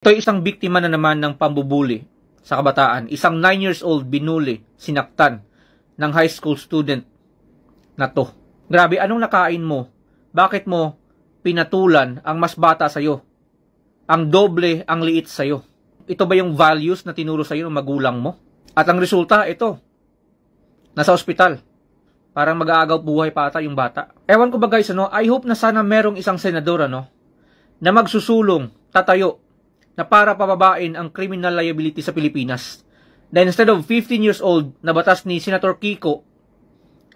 Ito ay isang biktima na naman ng pambubuli sa kabataan. Isang 9 years old binuli, sinaktan ng high school student na to. Grabe, anong nakain mo? Bakit mo pinatulan ang mas bata sa'yo? Ang doble, ang liit sa'yo. Ito ba yung values na tinuro sa'yo ng magulang mo? At ang resulta, ito. Nasa ospital. Parang mag-aagaw buhay pa ata yung bata. Ewan ko ba guys, I hope na sana merong isang senador, na magsusulong, tatayo, na para pababain ang criminal liability sa Pilipinas. Then instead of 15 years old na batas ni Senator Kiko,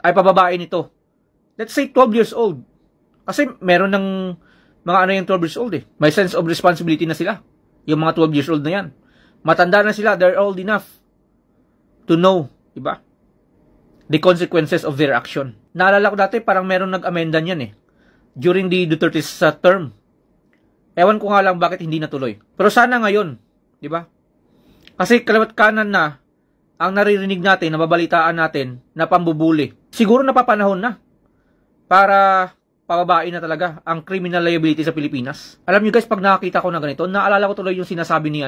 ay pababain ito. Let's say 12 years old. Kasi meron ng mga yung 12 years old eh. May sense of responsibility na sila. Yung mga 12 years old na yan. Matanda na sila, they're old enough to know, diba? The consequences of their action. Naalala ko dati, parang meron nag-amenda niyan eh. During the Duterte's term. Ewan ko nga lang bakit hindi natuloy. Pero sana ngayon, di ba? Kasi kaliwat kanan na ang naririnig natin, nababalitaan natin na pambubuli. Siguro napapanahon na para pababain na talaga ang criminal liability sa Pilipinas. Alam niyo guys, pag nakakita ko na ganito, naalala ko tuloy yung sinasabi ni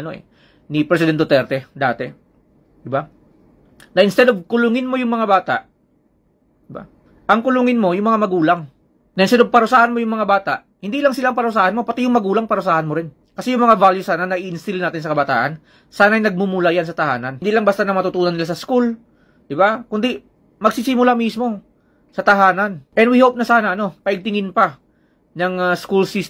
ni President Duterte dati. Di ba? Na instead of kulungin mo yung mga bata, di ba? Ang kulungin mo yung mga magulang. Na instead of parusahan mo yung mga bata, hindi lang silang parusahan mo, pati yung magulang parusahan mo rin. Kasi yung mga values sana na i-instill natin sa kabataan, sana'y nagmumula yan sa tahanan. Hindi lang basta na matutunan nila sa school, di ba? Kundi magsisimula mismo sa tahanan. And we hope na sana, paigtingin pa ng school system